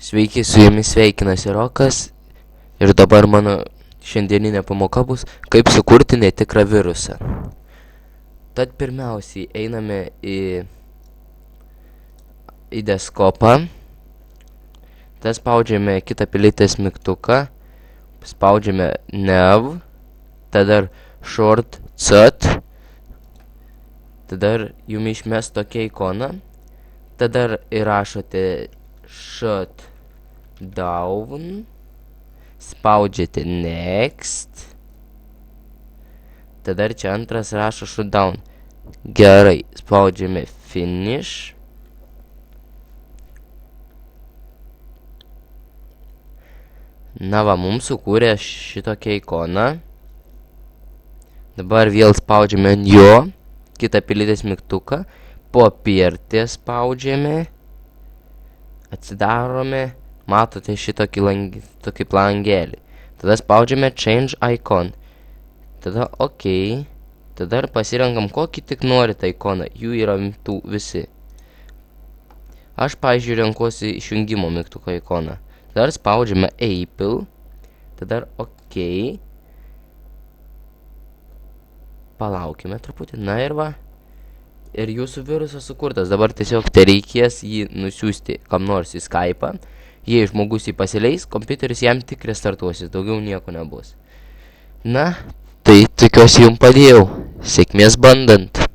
Sveiki, su jumis sveikinasi Rokas ir dabar mano šiandieninė pamoka bus, kaip sukurti netikrą virusą. Tad pirmiausiai einame į deskopą, tada spaudžiame kitą pilietės mygtuką, spaudžiame nav, tada short cut, tada jums išmes tokia ikona, tada įrašote shut down, spaudžiate next, tada čia antras rašo shut down. Gerai, spaudžiame finish. Na va, mums sukūrė šitokią ikoną. Dabar vėl spaudžiame ant jo, kitą pilietės mygtuką, po pirties spaudžiame, atsidarome, matote šitokį langelį. Tada spaudžiame change icon. Tada OK. Tada pasirenkam kokį tik norite ikoną. Jų yra visi. Aš, pavyzdžiui, renkuosi išjungimo mygtuko ikoną. Tada spaudžiame Apple. Tada OK. Palaukime truputį. Na ir va. Ir jūsų virusas sukurtas. Dabar tiesiog tereikės jį nusiųsti kam nors į Skype'ą. Jei žmogus jį pasileis, kompiuteris jam tik restartuosis. Daugiau nieko nebus. Na, tai tikiuosi jums padėjau. Sėkmės bandant.